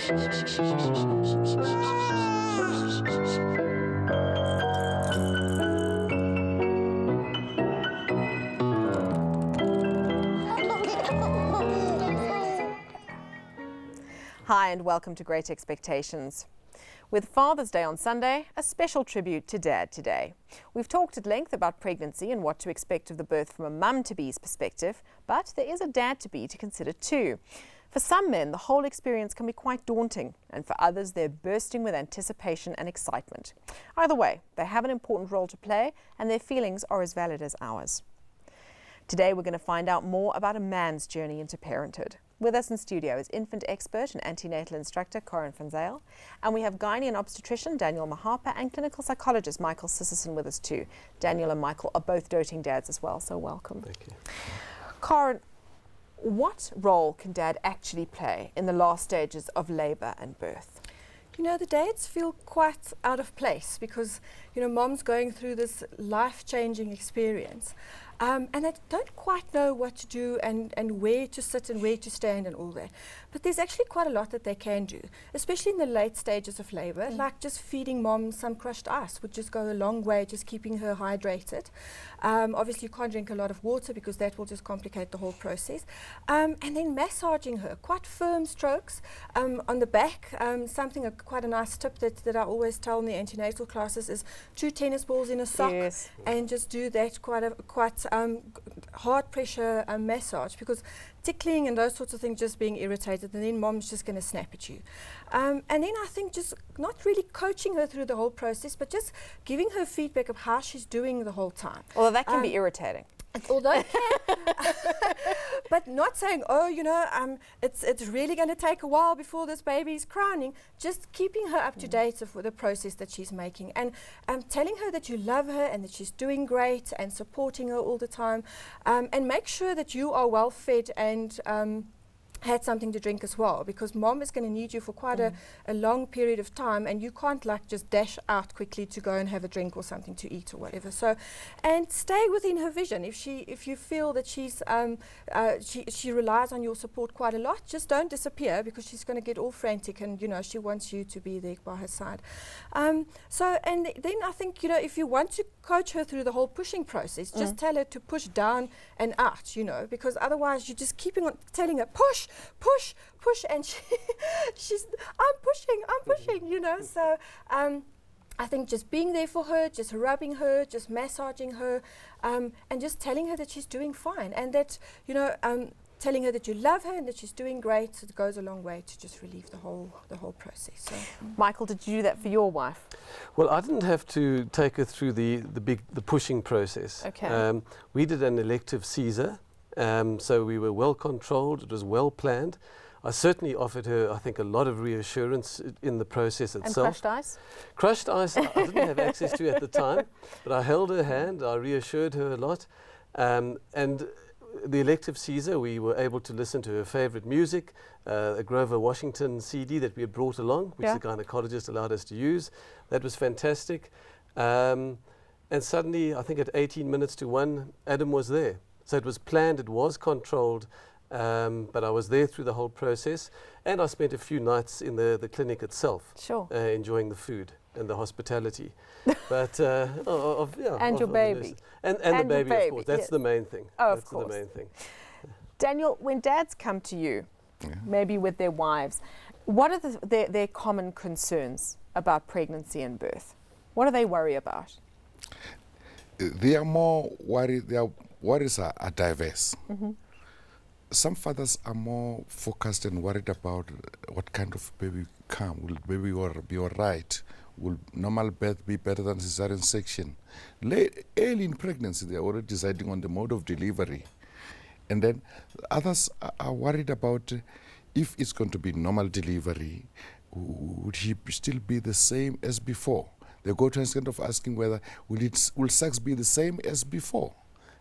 Hi and welcome to Great Expectations. With Father's Day on Sunday, a special tribute to Dad today. We've talked at length about pregnancy and what to expect of the birth from a mum-to-be's perspective, but there is a dad-to-be to consider too. For some men, the whole experience can be quite daunting, and for others, they're bursting with anticipation and excitement. Either way, they have an important role to play, and their feelings are as valid as ours. Today, we're going to find out more about a man's journey into parenthood. With us in studio is infant expert and antenatal instructor Corin van Zyl, and we have gynae and obstetrician Daniel Mahapa and clinical psychologist Michael Sisserson with us too. Daniel and Michael are both doting dads as well, so welcome. Thank you. Corin, what role can dad actually play in the last stages of labour and birth? You know, the dads feel quite out of place because, you know, mom's going through this life-changing experience. And they don't quite know what to do and where to sit and where to stand and all that. But there's actually quite a lot that they can do, especially in the late stages of labour, like just feeding mom some crushed ice would just go a long way, just keeping her hydrated. Obviously, you can't drink a lot of water because that will just complicate the whole process. And then massaging her, quite firm strokes on the back. Quite a nice tip that I always tell in the antenatal classes is 2 tennis balls in a sock, and just do that quite hard pressure massage, because tickling and those sorts of things just being irritated, and then mom's just going to snap at you. And then I think just not really coaching her through the whole process, but just giving her feedback of how she's doing the whole time. Although that can be irritating. Although it can, but not saying, oh, you know, it's really going to take a while before this baby is crowning. Just keeping her up to date with the process that she's making, and telling her that you love her and that she's doing great, and supporting her all the time, and make sure that you are well fed and had something to drink as well, because mom is going to need you for quite a long period of time, and you can't like just dash out quickly to go and have a drink or something to eat or whatever. So, and stay within her vision. If you feel that she relies on your support quite a lot, just don't disappear, because she's going to get all frantic, and you know she wants you to be there by her side. Then I think, you know, if you want to coach her through the whole pushing process, just tell her to push down and out, you know, because otherwise you're just keeping on telling her push, and she's I'm pushing, you know. So I think just being there for her, just rubbing her, just massaging her, and just telling her that she's doing fine, and that, you know, telling her that you love her and that she's doing great, it goes a long way to just relieve the whole process. So. Michael, did you do that for your wife? Well, I didn't have to take her through the pushing process. Okay. We did an elective Caesar, so we were well controlled. It was well planned. I certainly offered her, I think, a lot of reassurance in the process itself. And crushed ice? Crushed ice I didn't have access to at the time, but I held her hand, I reassured her a lot. And the elective Caesar, we were able to listen to her favourite music, a Grover Washington CD that we had brought along, which the gynecologist allowed us to use. That was fantastic. And suddenly, I think at 18 minutes to 1, Adam was there. So it was planned, it was controlled, but I was there through the whole process, and I spent a few nights in the clinic itself, enjoying the food and the hospitality. But and your baby. And the baby, of course. That's the main thing. Oh, That's of course. the main thing. Daniel, when dads come to you, maybe with their wives, what are their common concerns about pregnancy and birth? What do they worry about? They are more worried. Their worries are diverse. Some fathers are more focused and worried about what kind of baby come. Will baby be all right? Will normal birth be better than cesarean section? Early in pregnancy, they are already deciding on the mode of delivery. And then others are worried about if it's going to be normal delivery, would he still be the same as before? They go to an extent of asking whether will sex be the same as before?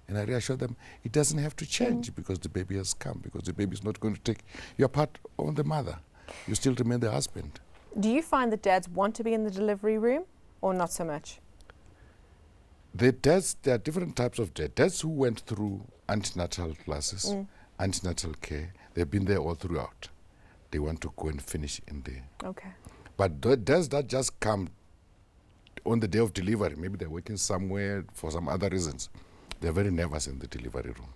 And I reassure them it doesn't have to change because the baby has come, because the baby is not going to take your part on the mother. You still remain the husband. Do you find that dads want to be in the delivery room or not so much? There are different types of dads. Dads who went through antenatal classes, antenatal care, they've been there all throughout. they want to go and finish in there. Okay. But does that just come on the day of delivery? Maybe they're working somewhere for some other reasons. They're very nervous in the delivery room.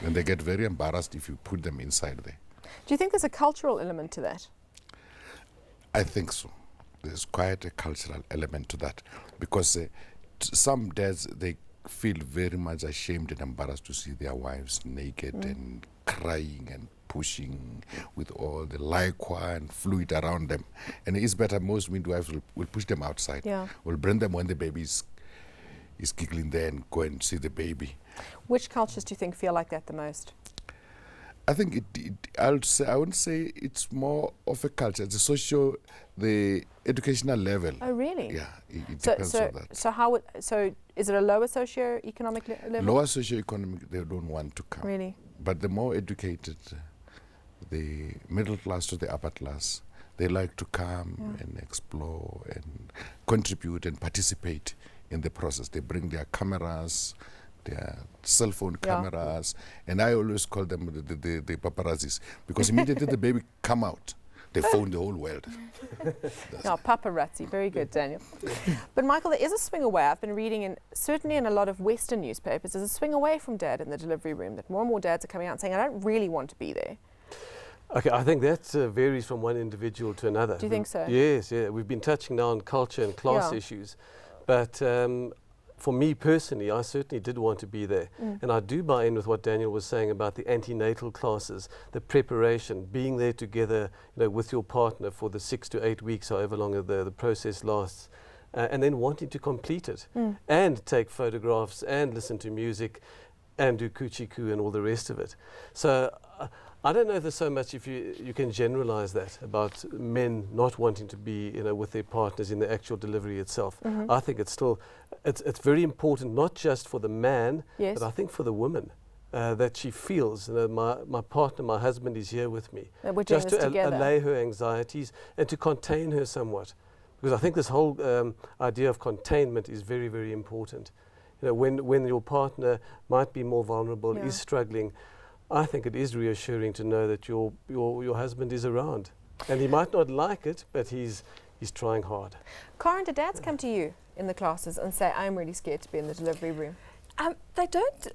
And they get very embarrassed if you put them inside there. Do you think there's a cultural element to that? I think so. There's quite a cultural element to that. Because some dads, they feel very much ashamed and embarrassed to see their wives naked and crying and pushing with all the liquor and fluid around them. And it's better, most midwives will push them outside. Yeah. Will bring them when the baby is giggling there and go and see the baby. Which cultures do you think feel like that the most? I think I wouldn't say it's more of a culture. It's the educational level. Oh, really? Yeah, it depends on that. So is it a lower socio-economic level? Lower socioeconomic, they don't want to come. Really? But the more educated, the middle class to the upper class, they like to come and explore and contribute and participate in the process. They bring their cameras, their cell phone cameras, and I always call them the paparazzis, because immediately the baby come out, they phone the whole world. Yeah, paparazzi. Very good, Daniel. But Michael, there is a swing away. I've been reading, certainly in a lot of Western newspapers, there's a swing away from dad in the delivery room, that more and more dads are coming out and saying, I don't really want to be there. Okay, I think that varies from one individual to another. Do you think so? Yes, yeah. We've been touching now on culture and class issues. But for me personally, I certainly did want to be there. And I do buy in with what Daniel was saying about the antenatal classes, the preparation, being there together, with your partner for the 6 to 8 weeks, however long the process lasts, and then wanting to complete it and take photographs and listen to music and do coochie-coo and all the rest of it. So I don't know if there's so much if you can generalize that about men not wanting to be with their partners in the actual delivery itself. I think it's still it's very important, not just for the man, but I think for the woman, that she feels my partner, my husband is here with me, just to allay her anxieties and to contain her somewhat, because I think this whole idea of containment is very, very important. When your partner might be more vulnerable, is struggling, I think it is reassuring to know that your husband is around, and he might not like it, but he's trying hard. Karen, do dads come to you in the classes and say, I'm really scared to be in the delivery room? They don't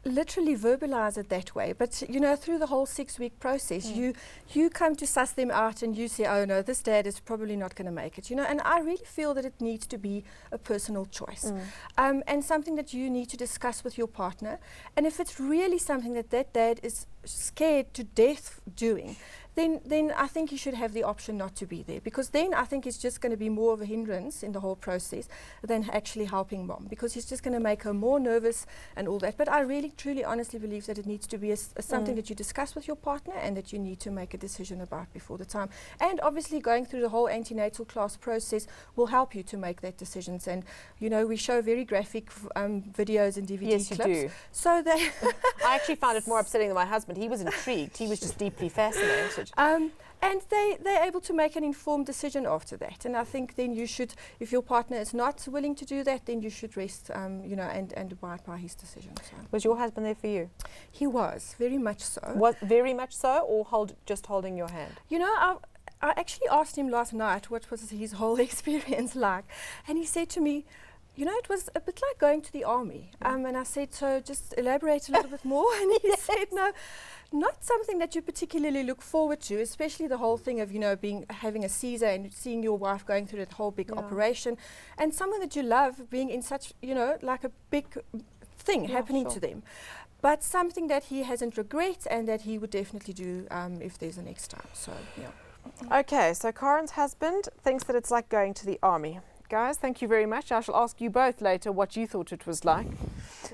literally verbalize it that way, but through the whole 6-week process, you come to suss them out, and you say, oh no, this dad is probably not going to make it, and I really feel that it needs to be a personal choice, and something that you need to discuss with your partner. And if it's really something that dad is scared to death doing, then I think you should have the option not to be there, because then I think it's just going to be more of a hindrance in the whole process than actually helping mom, because he's just going to make her more nervous and all that. But I really, truly, honestly believe that it needs to be something that you discuss with your partner and that you need to make a decision about before the time. And obviously going through the whole antenatal class process will help you to make that decisions. And we show very graphic videos and DVD yes, clips. You do. So they I actually found it more upsetting than my husband. He was intrigued. He was just deeply fascinated. And they're able to make an informed decision after that. And I think then you should, if your partner is not willing to do that, then you should rest, and abide by his decision. So. Was your husband there for you? He was, very much so. Was very much so, or just holding your hand? I actually asked him last night what was his whole experience like. And he said to me, it was a bit like going to the army. And I said, so just elaborate a little bit more. And he said, no, not something that you particularly look forward to, especially the whole thing of, having a Caesar and seeing your wife going through that whole big operation, and something that you love being in such, like a big thing happening to them. But something that he hasn't regret and that he would definitely do if there's a next time. So, yeah. Okay, so Karen's husband thinks that it's like going to the army. Guys, thank you very much. I shall ask you both later what you thought it was like.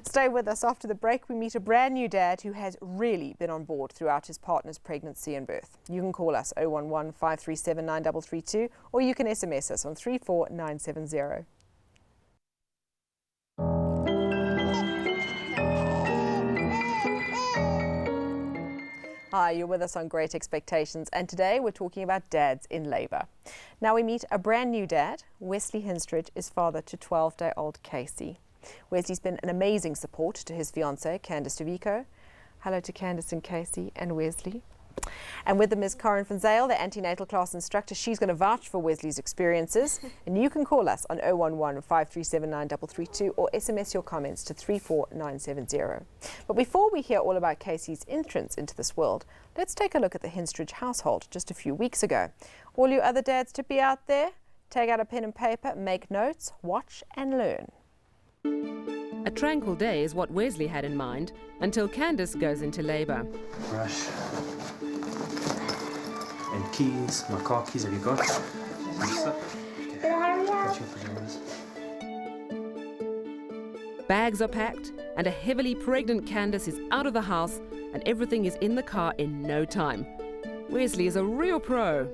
Stay with us. After the break, we meet a brand new dad who has really been on board throughout his partner's pregnancy and birth. You can call us 011 537 9332, or you can SMS us on 34970. Hi, you're with us on Great Expectations, and today we're talking about dads in labour. Now we meet a brand new dad. Wesley Hinstridge is father to 12-day-old Casey. Wesley's been an amazing support to his fiancée, Candice DeVico. Hello to Candice and Casey and Wesley. And with them is Corinne van Zyl, the antenatal class instructor. She's going to vouch for Wesley's experiences. And you can call us on 011 537 9332 or SMS your comments to 34970. But before we hear all about Casey's entrance into this world, let's take a look at the Hinstridge household just a few weeks ago. All you other dads to be out there, take out a pen and paper, make notes, watch and learn. A tranquil day is what Wesley had in mind until Candace goes into labour. Brush. And keys. My car keys, have you got? Got your pajamas. Bags are packed and a heavily pregnant Candace is out of the house and everything is in the car in no time. Wesley is a real pro.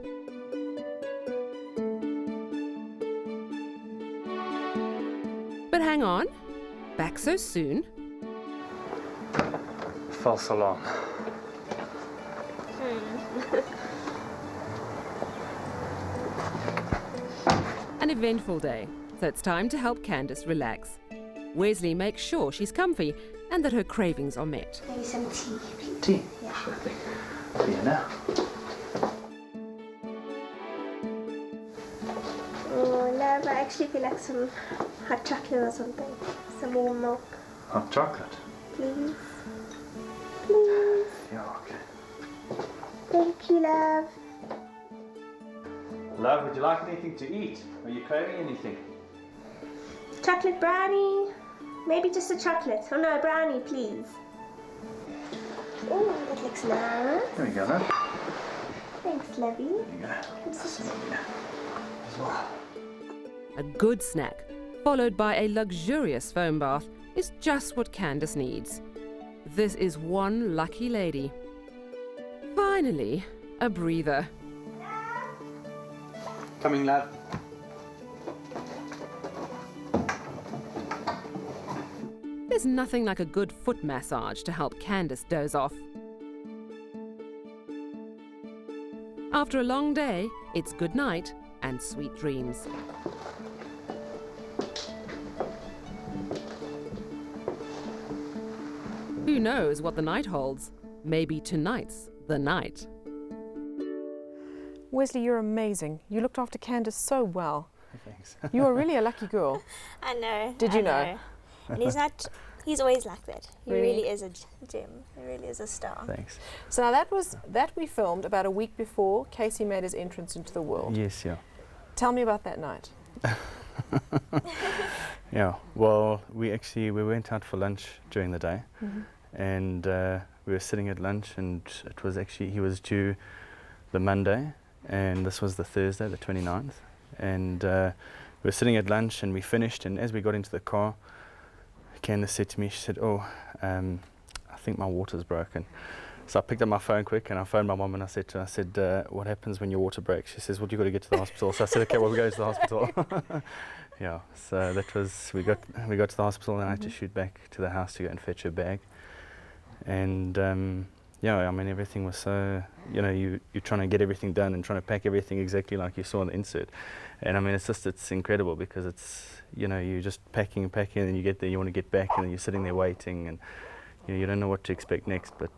But hang on, back so soon? False alarm. An eventful day, so it's time to help Candace relax. Wesley makes sure she's comfy and that her cravings are met. Maybe some tea. Tea? Yeah. Sure thing. Yeah, now. Oh, no, but I actually feel like some hot chocolate or something. Some warm milk. Hot chocolate? Please. Please. Yeah, okay. Thank you, love. Love, would you like anything to eat? Are you craving anything? Chocolate brownie. Maybe just a chocolate. Oh no, a brownie, please. Oh, that looks nice. Here we go, then. Thanks, lovey. There you go. Some of you as well. A good snack, followed by a luxurious foam bath, is just what Candace needs. This is one lucky lady. Finally, a breather. Coming, love. There's nothing like a good foot massage to help Candace doze off. After a long day, it's good night and sweet dreams. Who knows what the night holds? Maybe tonight's the night. Wesley, you're amazing. You looked after Candace so well. Thanks. You are really a lucky girl. I know. Did you know? And he's always like that. He Really? really is a gem. He really is a star. Thanks. So now that we filmed about a week before Casey made his entrance into the world. Yes, yeah. Tell me about that night. Yeah, well, we went out for lunch during the day, and we were sitting at lunch, and it was actually, he was due the Monday, and this was the Thursday, the 29th, and we were sitting at lunch, and we finished, and as we got into the car, Candace said to me, she said, oh, I think my water's broken. So I picked up my phone quick and I phoned my mum and I said to her, what happens when your water breaks? She says, well, you've got to get to the hospital. So I said, okay, well, we're going to the hospital. Yeah, so that was, we got to the hospital and I had to shoot back to the house to go and fetch her bag. And yeah, I mean, everything was so, you know, you're trying to get everything done and trying to pack everything exactly like you saw in the insert. And I mean, it's incredible because it's, you know, you're just packing and packing and then you get there, you want to get back and then you're sitting there waiting and you don't know what to expect next, but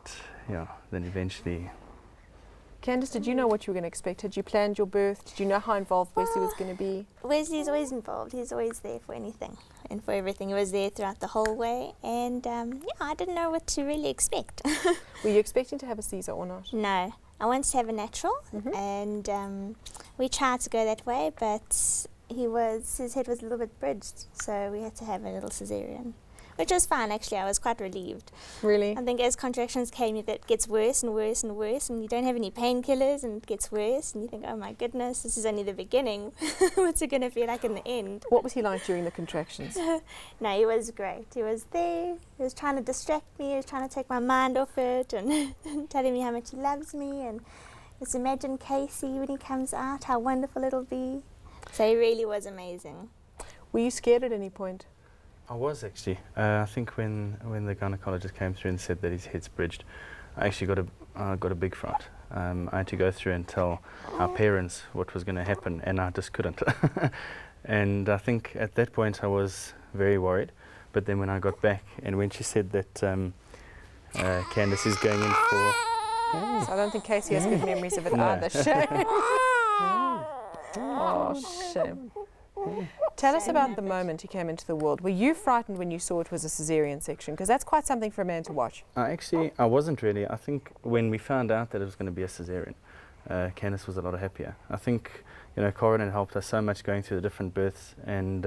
yeah, then eventually. Candace, did you know what you were going to expect? Had you planned your birth? Did you know how involved Wesley was going to be? Wesley's always involved. He's always there for anything and for everything. He was there throughout the whole way. And yeah, I didn't know what to really expect. Were you expecting to have a Caesar or not? No. I wanted to have a natural and we tried to go that way, but his head was a little bit bridged, so we had to have a little cesarean. Which was fine, actually. I was quite relieved. Really? I think as contractions came, it gets worse and worse and worse, and you don't have any painkillers, and it gets worse, and you think, oh my goodness, this is only the beginning. What's it going to be like in the end? What was he like during the contractions? No, he was great. He was there. He was trying to distract me. He was trying to take my mind off it, and telling me how much he loves me, and just imagine Casey when he comes out, how wonderful it'll be. So he really was amazing. Were you scared at any point? I was actually. I think when the gynecologist came through and said that his head's bridged, I actually got a big fright. I had to go through and tell our parents what was going to happen, and I just couldn't. And I think at that point I was very worried. But then when I got back, and when she said that Candace is going in for So I don't think Casey has good memories of it either. Shame. Oh, shame. Tell us about the moment you came into the world. Were you frightened when you saw it was a cesarean section? Because that's quite something for a man to watch. I wasn't really. I think when we found out that it was going to be a cesarean, Candice was a lot happier. I think, Corin had helped us so much going through the different births, and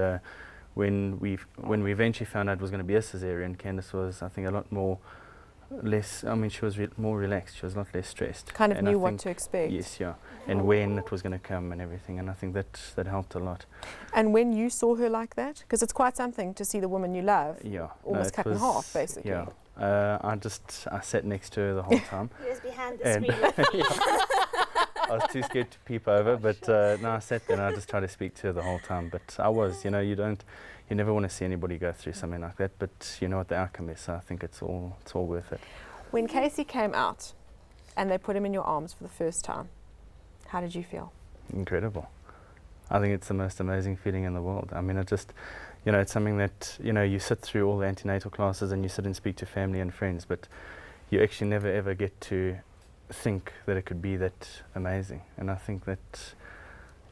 when we eventually found out it was going to be a cesarean, Candice was, I think, a lot less, she was more relaxed. She was a lot less stressed. Kind of knew what to expect. Yes, yeah. And when it was going to come and everything. And I think that helped a lot. And when you saw her like that, because it's quite something to see the woman you love almost cut in half, basically. Yeah. I sat next to her the whole time. He was behind the screen. I was too scared to peep over, but no, I sat there and I just tried to speak to her the whole time. But I was, you never want to see anybody go through something like that, but you know what the outcome is, so I think it's all worth it. When Casey came out and they put him in your arms for the first time, how did you feel? Incredible. I think it's the most amazing feeling in the world. I mean, it just, it's something that, you sit through all the antenatal classes and you sit and speak to family and friends, but you actually never ever get to think that it could be that amazing. And I think that,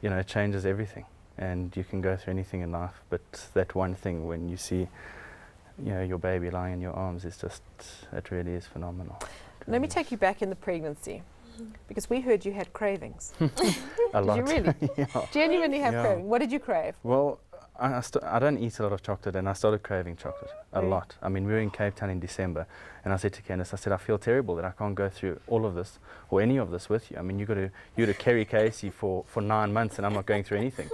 it changes everything. And you can go through anything in life, but that one thing when you see, your baby lying in your arms is just, it really is phenomenal. Let me take you back in the pregnancy, because we heard you had cravings. A lot. Did you really? Yeah. Genuinely have craving? What did you crave? Well, I don't eat a lot of chocolate, and I started craving chocolate a lot. I mean, we were in Cape Town in December, and I said to Candice, I feel terrible that I can't go through all of this or any of this with you. I mean, you got to carry Casey for 9 months, and I'm not going through anything.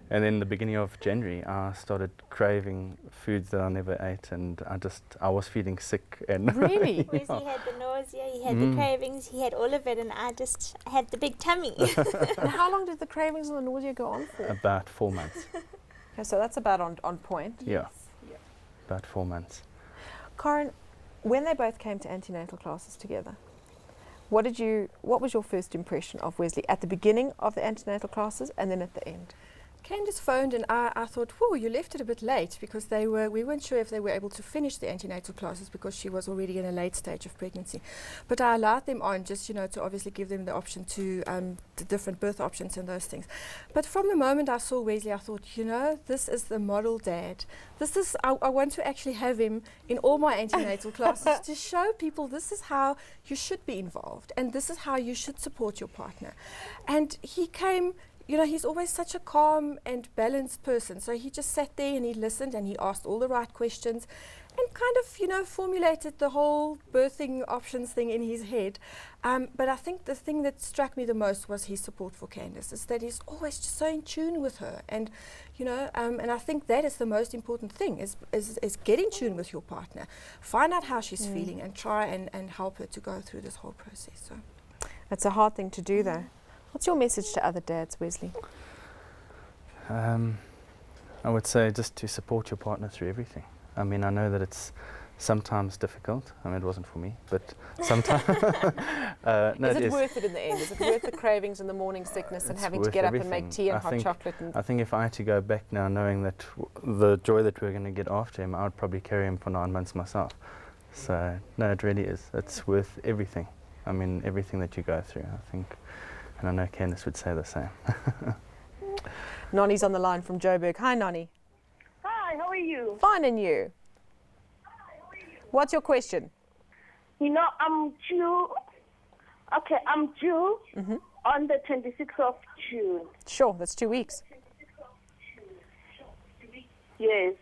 And then the beginning of January, I started craving foods that I never ate, and I was feeling sick. And really? He had the nausea, he had the cravings, he had all of it, and I just had the big tummy. And how long did the cravings and the nausea go on for? About 4 months. Okay, so that's about on point. Yeah, about 4 months. Corin, when they both came to antenatal classes together, what was your first impression of Wesley at the beginning of the antenatal classes and then at the end? Candice phoned and I thought, whoa, you left it a bit late, because we weren't sure if they were able to finish the antenatal classes because she was already in a late stage of pregnancy. But I allowed them on just, to obviously give them the option to the different birth options and those things. But from the moment I saw Wesley, I thought, this is the model dad. I want to actually have him in all my antenatal classes to show people this is how you should be involved and this is how you should support your partner. And he came. He's always such a calm and balanced person. So he just sat there and he listened and he asked all the right questions and kind of, formulated the whole birthing options thing in his head. But I think the thing that struck me the most was his support for Candice, is that he's always just so in tune with her. And, and I think that is the most important thing, is get in tune with your partner. Find out how she's feeling and try and help her to go through this whole process. So that's a hard thing to do, though. What's your message to other dads, Wesley? I would say just to support your partner through everything. I mean, I know that it's sometimes difficult. I mean, it wasn't for me, but sometimes. No, is it worth it in the end? Is it worth the cravings and the morning sickness and having to get up and make tea and hot chocolate? I think if I had to go back now, knowing that the joy that we're going to get after him, I would probably carry him for 9 months myself. So, no, it really is. It's worth everything. I mean, everything that you go through, I think. And I know Candice would say the same. Nonnie's on the line from Joburg. Hi, Nonnie. Hi, how are you? Fine, and you? What's your question? I'm due. Okay, I'm due on the 26th of June. Sure, that's 2 weeks. Yes.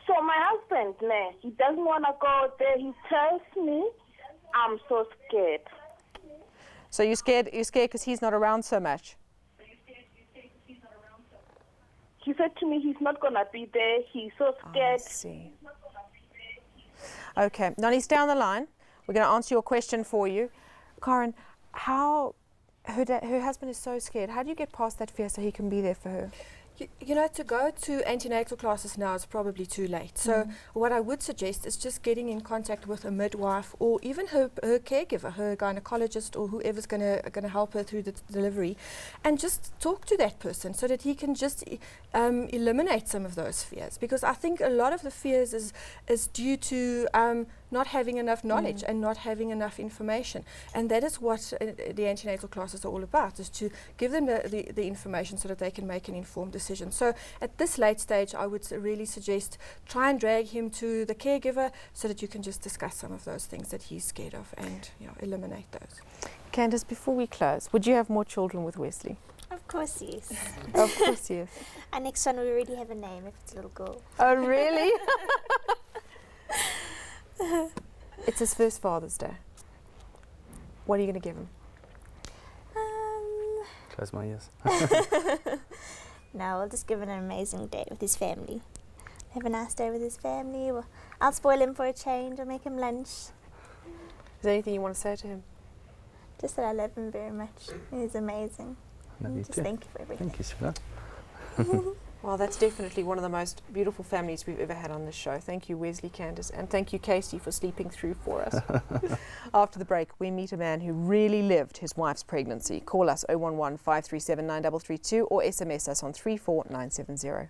So my husband, he doesn't want to go there. He tells me I'm so scared. So you're scared because he's not around so much? He said to me he's not going to be there. He's so scared. I see. Okay, Nonnie, stay on the line. We're going to answer your question for you. Corin, how her husband is so scared. How do you get past that fear so he can be there for her? To go to antenatal classes now is probably too late. So what I would suggest is just getting in contact with a midwife or even her caregiver, her gynecologist, or whoever's going to help her through the delivery, and just talk to that person so that he can just eliminate some of those fears. Because I think a lot of the fears is due to not having enough knowledge and not having enough information. And that is what the antenatal classes are all about, is to give them the information so that they can make an informed decision. So at this late stage, I would really suggest try and drag him to the caregiver so that you can just discuss some of those things that he's scared of and eliminate those. Candice, before we close, would you have more children with Wesley? Of course, yes. Of course, yes. Our next one, we already have a name if it's a little girl. Oh, really? It's his first Father's Day. What are you going to give him? Close my ears. No, we'll just give him an amazing day with his family. Have a nice day with his family. I'll spoil him for a change. I'll make him lunch. Is there anything you want to say to him? Just that I love him very much. He's amazing. Love you Just too. thank you for everything. Thank you, Siobhan. Well, that's definitely one of the most beautiful families we've ever had on this show. Thank you, Wesley, Candice, and thank you, Casey, for sleeping through for us. After the break, we meet a man who really lived his wife's pregnancy. Call us 011 537 9332 or SMS us on 34970.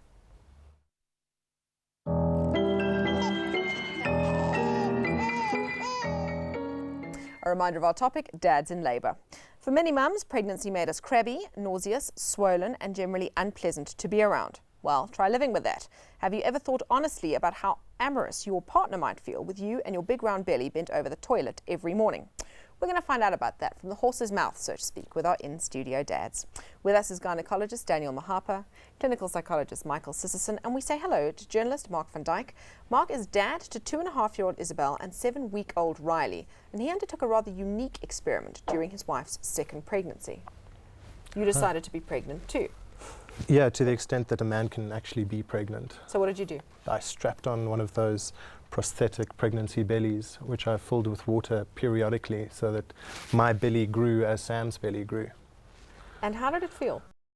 A reminder of our topic, dads in labour. For many mums, pregnancy made us crabby, nauseous, swollen and generally unpleasant to be around. Well, try living with that. Have you ever thought honestly about how amorous your partner might feel with you and your big round belly bent over the toilet every morning? We're going to find out about that from the horse's mouth, so to speak, with our in-studio dads. With us is gynecologist Daniel Mahapa, clinical psychologist Michael Sisserson, and we say hello to journalist Mark van Dyk. Mark is dad to 2.5-year-old Isabel and 7-week-old Riley, and he undertook a rather unique experiment during his wife's second pregnancy. You decided to be pregnant too. Yeah, to the extent that a man can actually be pregnant. So what did you do? I strapped on one of those prosthetic pregnancy bellies, which I filled with water periodically so that my belly grew as Sam's belly grew. And how did it feel?